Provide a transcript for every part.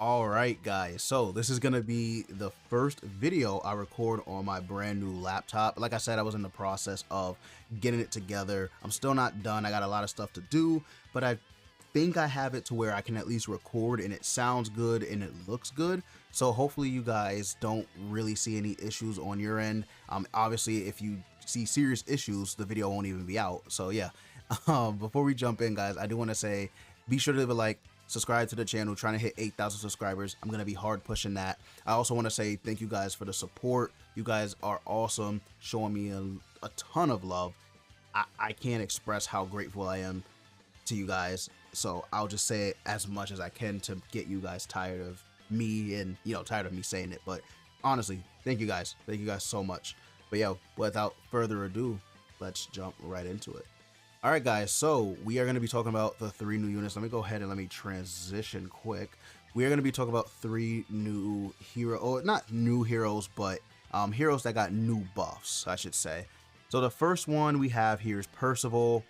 Alright guys, so this is going to be the first video I record on my brand new laptop. Like I said, I was in the process of getting it together. I'm still not done. I got a lot of stuff to do, but I think I have it to where I can at least record and it sounds good and it looks good. So hopefully you guys don't really see any issues on your end. Obviously if you see serious issues, the video won't even be out. So yeah, before we jump in guys, I do want to say, be sure to leave a like, subscribe to the channel, trying to hit 8,000 subscribers. I'm gonna be hard pushing that. I also want to say thank you guys for the support. You guys are awesome, showing me a ton of love. I can't express how grateful I am to you guys, so I'll just say it as much as I can to get you guys tired of me and tired of me saying it. But honestly, thank you guys so much. But yeah, without further ado, let's jump right into it. Alright guys, so we are going to be talking about the 3 new units. Let me go ahead and let me transition quick. We are going to be talking about 3 new not new heroes, but heroes that got new buffs, I should say. So the first one we have here is Percival,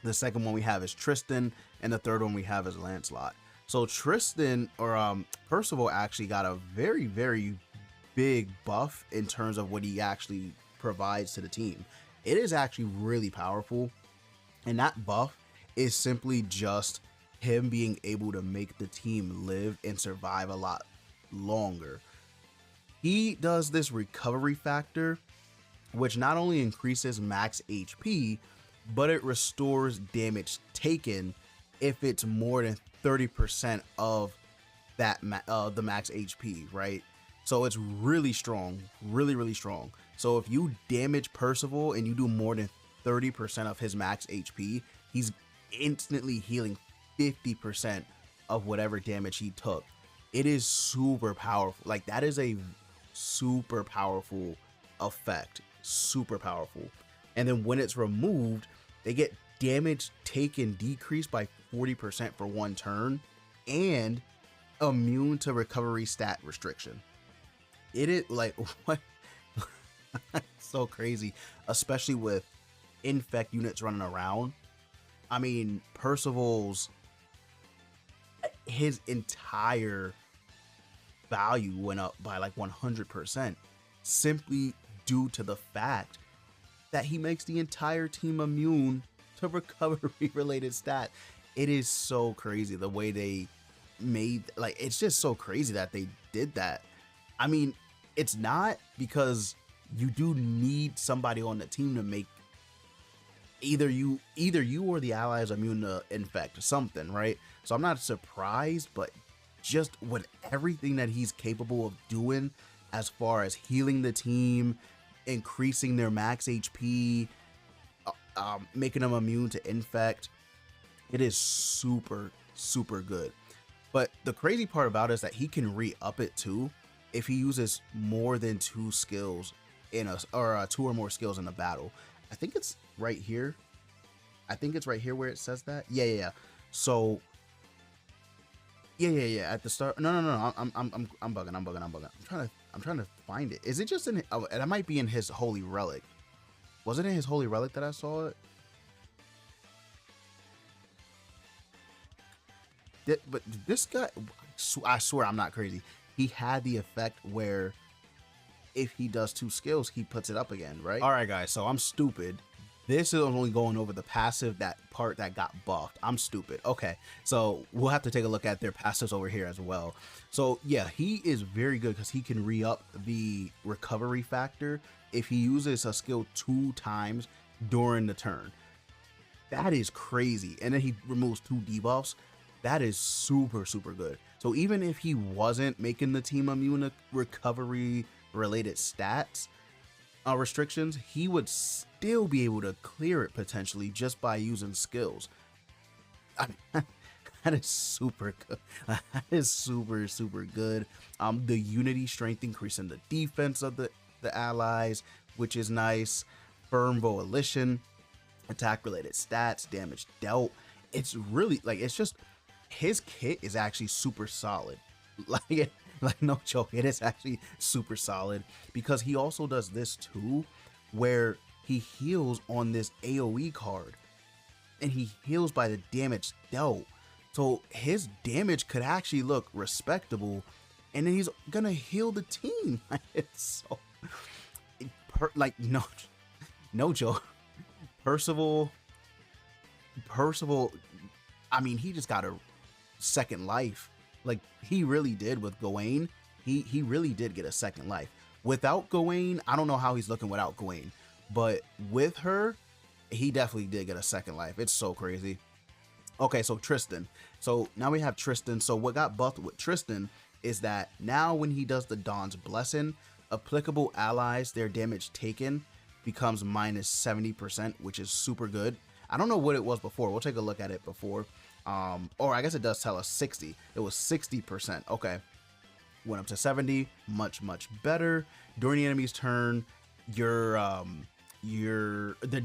the second one we have is Tristan, and the third one we have is Lancelot. So Tristan, or Percival, actually got a very, very big buff in terms of what he actually provides to the team. It is actually really powerful. And that buff is simply just him being able to make the team live and survive a lot longer. He does this recovery factor, which not only increases max HP, but it restores damage taken if it's more than 30% of that the max HP, right? So it's really strong, really strong. So if you damage Percival and you do more than 30% of his max HP, he's instantly healing 50% of whatever damage he took. It is super powerful. Like, that is a super powerful effect, super powerful. And then when it's removed, they get damage taken decreased by 40% for 1 turn and immune to recovery stat restriction. It is like, what? So crazy, especially with infect units running around. I mean, Percival's his entire value went up by like 100% simply due to the fact that he makes the entire team immune to recovery related stat. It is so crazy the way they made, like, it's just so crazy that they did that. I mean, it's not, because you do need somebody on the team to make either you or the allies immune to infect something, right? So I'm not surprised, but just with everything that he's capable of doing as far as healing the team, increasing their max HP, making them immune to infect, it is super good. But the crazy part about it is that he can re-up it too if he uses more than 2 skills in a, or 2 or more skills in a battle. I think it's right here. I think it's right here where it says that. Yeah. So yeah. At the start. No. I'm bugging. I'm trying to find it. Is it just in? Oh, that might be in his holy relic. Was it in his holy relic that I saw it? But this guy, I swear I'm not crazy. He had the effect where if he does 2 skills, he puts it up again, right? All right, guys. So I'm stupid. This is only going over the passive, that part that got buffed. I'm stupid. Okay, so we'll have to take a look at their passives over here as well. So yeah, he is very good because he can re-up the recovery factor if he uses a skill 2 times during the turn. That is crazy. And then he removes 2 debuffs. That is super good. So even if he wasn't making the team immune to recovery related stats restrictions, he would still be able to clear it potentially just by using skills. I mean, that is super good. That is super good. The unity strength increasing the defense of the allies, which is nice. Firm volition, attack related stats, damage dealt. It's really, like, it's just, his kit is actually super solid. Like no joke, it is actually super solid, because he also does this too, where he heals on this AoE card, and he heals by the damage dealt. So his damage could actually look respectable, and then he's gonna heal the team. It's so like no joke. Percival, I mean, he just got a second life. Like he really did with Gawain. He really did get a second life. Without Gawain, I don't know how he's looking without Gawain, but with her, he definitely did get a second life. It's so crazy. Okay, so Tristan. So now we have Tristan. So what got buffed with Tristan is that now when he does the Dawn's Blessing, applicable allies, their damage taken becomes minus 70%, which is super good. I don't know what it was before. We'll take a look at it before. Or I guess it does tell us 60. It was 60%. Okay. Went up to 70. Much better. During the enemy's turn, their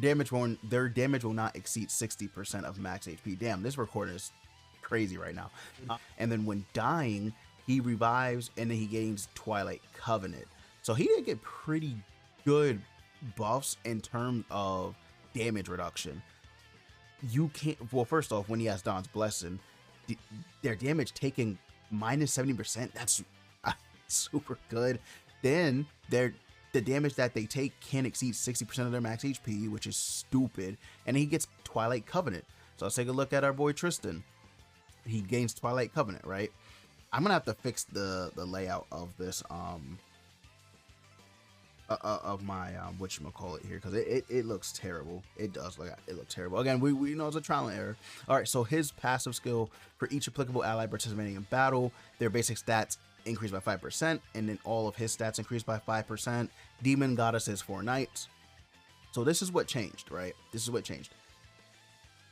damage will not exceed 60% of max HP. Damn, this recording is crazy right now. And then when dying, he revives and then he gains Twilight Covenant. So he did get pretty good buffs in terms of damage reduction. You can't, well, first off, when he has Dawn's Blessing, their damage taken minus 70%, that's super good. Then the damage that they take can't exceed 60% of their max HP, which is stupid. And he gets Twilight Covenant. So let's take a look at our boy Tristan. He gains Twilight Covenant, right? I'm gonna have to fix the layout of this of my whatchamacallit here, because it looks terrible. It does look terrible. Again, we know it's a trial and error. All right, so his passive skill: for each applicable ally participating in battle, their basic stats increase by 5%, and then all of his stats increase by 5%. Demon Goddesses 4 Knights. So this is what changed, right? This is what changed.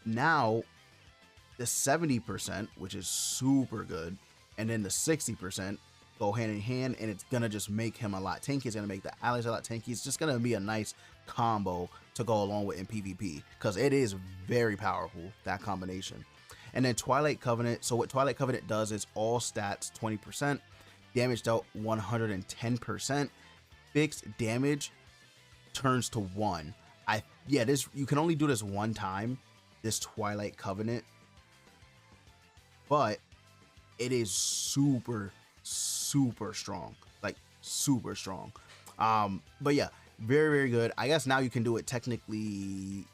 Now the 70%, which is super good, and then the 60% go hand in hand, and it's gonna just make him a lot tanky. It's gonna make the allies a lot tanky. It's just gonna be a nice combo to go along with in PvP, because it is very powerful, that combination. And then Twilight Covenant. So what Twilight Covenant does is all stats 20%, damage dealt 110%, fixed damage turns to 1. This, you can only do this one time, this Twilight Covenant, but it is super strong, like super strong. But yeah, very good. I guess now you can do it technically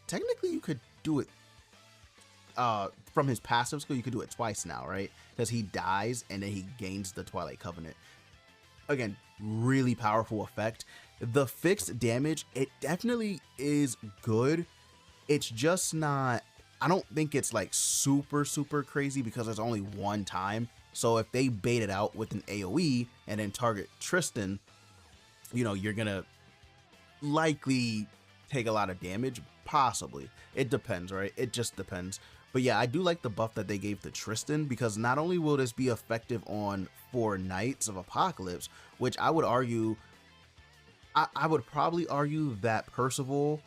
you could do it from his passive skill. You could do it twice now, right? Because he dies and then he gains the Twilight Covenant. Again, really powerful effect. The fixed damage, it definitely is good. It's just not, I don't think it's like super crazy, because it's only one time. So if they bait it out with an AoE and then target Tristan, you know, you're gonna likely take a lot of damage. Possibly. It depends, right? It just depends. But yeah, I do like the buff that they gave to Tristan, because not only will this be effective on 4 Knights of Apocalypse, which I would argue, I would probably argue that Percival,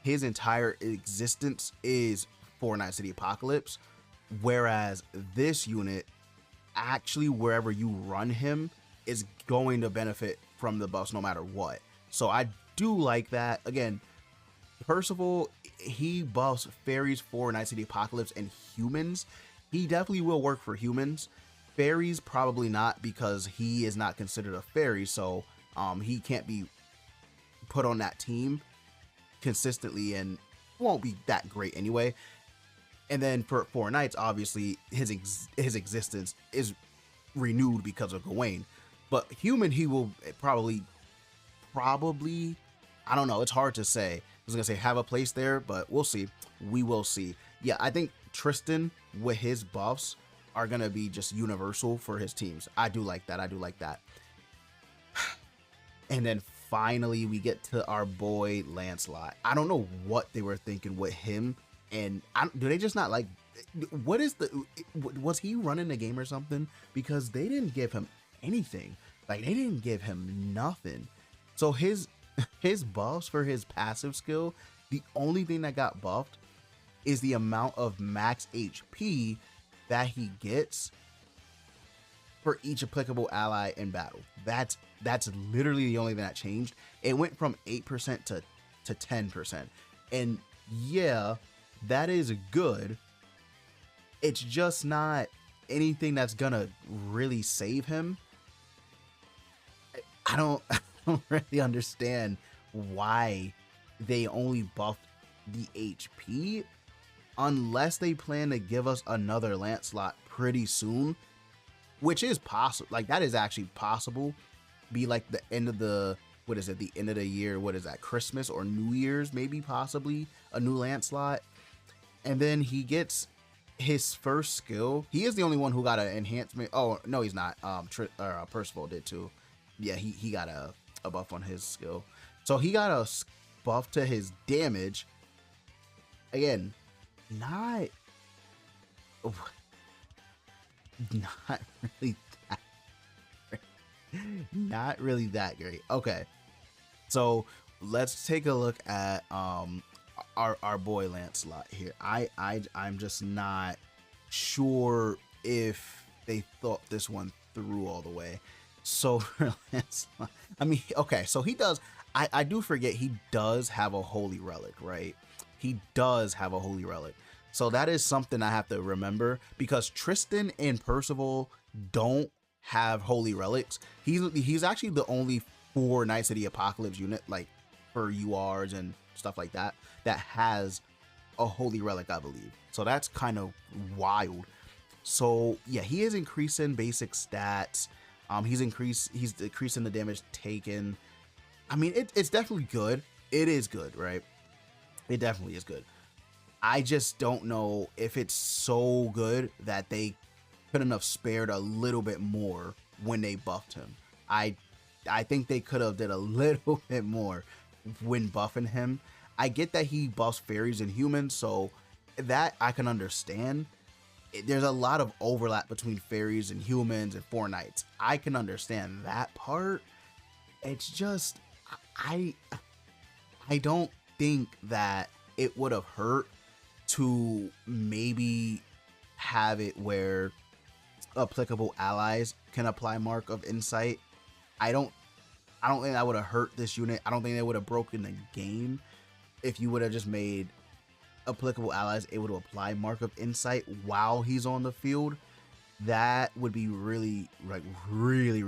his entire existence is 4 Knights of the Apocalypse, whereas this unit, actually wherever you run him, is going to benefit from the buffs no matter what. So I do like that. Again, Percival, he buffs fairies, 4 Knights of the Apocalypse, and humans. He definitely will work for humans. Fairies, probably not, because he is not considered a fairy, so he can't be put on that team consistently and won't be that great anyway. And then for 4 Knights, obviously his existence is renewed because of Gawain. But human, he will probably, I don't know, it's hard to say. I was gonna say have a place there, but we'll see. We will see. Yeah, I think Tristan with his buffs are gonna be just universal for his teams. I do like that. And then finally we get to our boy Lancelot. I don't know what they were thinking with him. And do they just not like, was he running the game or something? Because they didn't give him anything. Like, they didn't give him nothing. So his buffs for his passive skill, the only thing that got buffed is the amount of max HP that he gets for each applicable ally in battle. That's literally the only thing that changed. It went from 8% to 10%. And yeah, that is good. it's just not anything that's gonna really save him. I don't, I don't really understand why they only buffed the HP unless they plan to give us another Lancelot pretty soon, which is possible. Like, that is actually possible. Be like the end of the, what is it, the end of the year, what is that, Christmas or New Year's, maybe, possibly a new Lancelot. And then he gets his first skill. He is the only one who got an enhancement. Oh no, he's not. Percival did too. Yeah, he got a buff on his skill. So he got a buff to his damage. Again, not really that great. Not really that great. Okay, so let's take a look at our boy Lancelot here. I'm just not sure if they thought this one through all the way. So for Lancelot, I mean, okay, so he does, I do forget he does have a holy relic, right? He does have a holy relic. So that is something I have to remember, because Tristan and Percival don't have holy relics. He's actually the only 4 Knights of the Apocalypse unit, like for URs and stuff like that, that has a holy relic, I believe. So that's kind of wild. So yeah, he is increasing basic stats. He's decreasing the damage taken. I mean, it's definitely good. It is good, right? It definitely is good. I just don't know if it's so good that they couldn't have spared a little bit more when they buffed him. I think they could have did a little bit more when buffing him. I get that he buffs fairies and humans, so that I can understand. There's a lot of overlap between fairies and humans and 4 Knights. I can understand that part. It's just, I don't think that it would have hurt to maybe have it where applicable allies can apply Mark of Insight. I don't think that would have hurt this unit. I don't think they would have broken the game if you would have just made applicable allies able to apply Mark of Insight while he's on the field. That would be really, like, really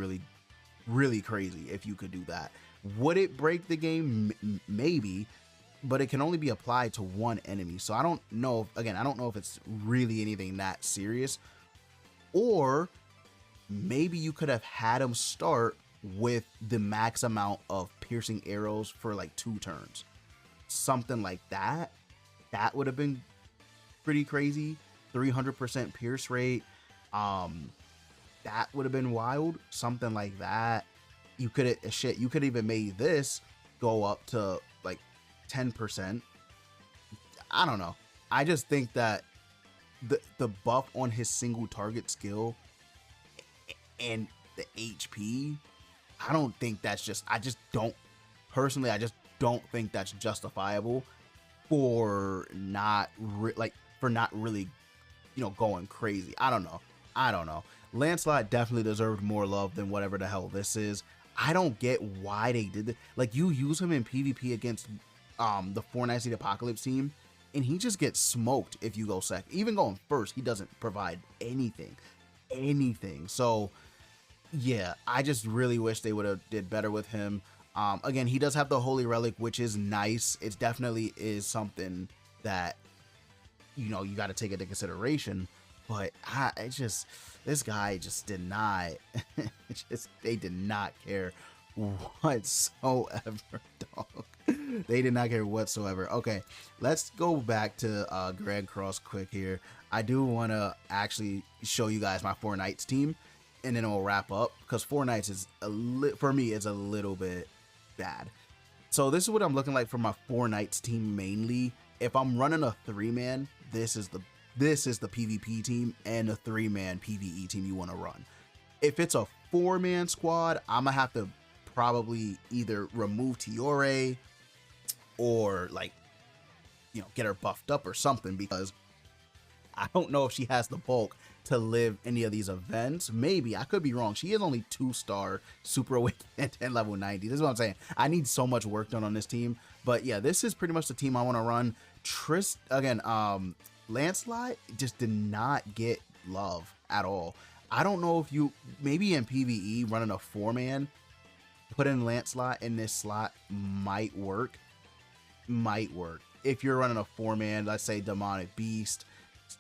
crazy if you could do that. Would it break the game? Maybe, but it can only be applied to one enemy. So I don't know. Again, I don't know if it's really anything that serious. Or maybe you could have had him start with the max amount of piercing arrows for like 2 turns. Something like that. That would have been pretty crazy. 300% pierce rate. That would have been wild. Something like that. You could have even made this go up to like 10%. I don't know. I just think that the buff on his single target skill and the HP, I don't think that's just, I just don't think that's justifiable for not really, going crazy. I don't know. Lancelot definitely deserved more love than whatever the hell this is. I don't get why they did it. Like, you use him in PvP against the 4 Knights of the Apocalypse team, and he just gets smoked if you go second. Even going first, he doesn't provide anything. So yeah, I just really wish they would have did better with him. Again, he does have the holy relic, which is nice. It definitely is something that you got to take into consideration. But this guy just did not. They did not care whatsoever, dog. They did not care whatsoever. Okay, let's go back to Grand Cross quick here. I do want to actually show you guys my 4 Knights team, and then we'll wrap up, because 4 Knights is for me, it's a little bit bad. So this is what I'm looking like for my 4 Knights team mainly. If I'm running a 3-man, this is the PvP team and a 3-man PvE team you want to run. If it's a 4-man squad, I'm gonna have to probably either remove Tiore or get her buffed up or something, because I don't know if she has the bulk to live any of these events. Maybe, I could be wrong. She is only 2-star super awakened and level 90. This is what I'm saying. I need so much work done on this team. But yeah, this is pretty much the team I want to run. Again, Lancelot just did not get love at all. I don't know if you, maybe in PvE running a 4-man, putting Lancelot in this slot might work. Might work. If you're running a 4-man, let's say Demonic Beast,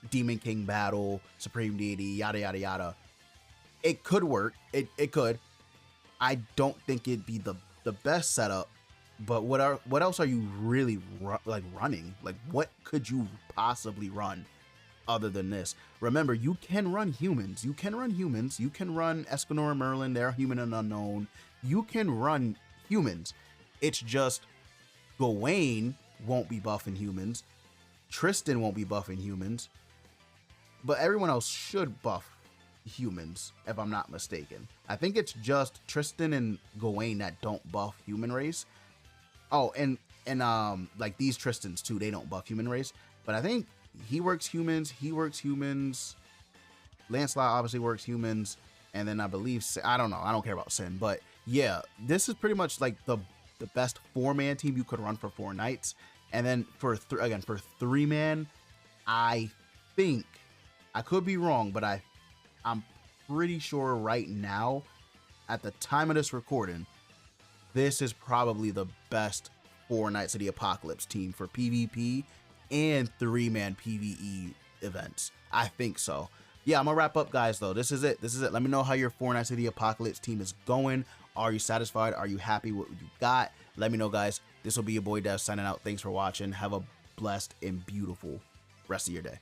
Demon King Battle, Supreme Deity, yada yada yada, it could work. It could. I don't think it'd be the best setup. But what else are you really running? Like, what could you possibly run other than this? Remember, you can run humans. You can run humans. You can run Escanor and Merlin. They're human and unknown. You can run humans. It's just Gawain won't be buffing humans. Tristan won't be buffing humans. But everyone else should buff humans, if I'm not mistaken. I think it's just Tristan and Gawain that don't buff human race. Oh, and like these Tristans too, they don't buff human race. But I think he works humans. Lancelot obviously works humans. And then I believe, I don't know, I don't care about Sin. But yeah, this is pretty much like the best 4-man team you could run for 4 nights. And then for 3-man, I think, I could be wrong, but I'm pretty sure right now, at the time of this recording, this is probably the best 4 Knights of the Apocalypse team for PvP and 3-man PvE events. I think so. Yeah, I'm gonna wrap up, guys, though. This is it. Let me know how your 4 Knights of the Apocalypse team is going. Are you satisfied? Are you happy with what you got? Let me know, guys. This will be your boy Dev signing out. Thanks for watching. Have a blessed and beautiful rest of your day.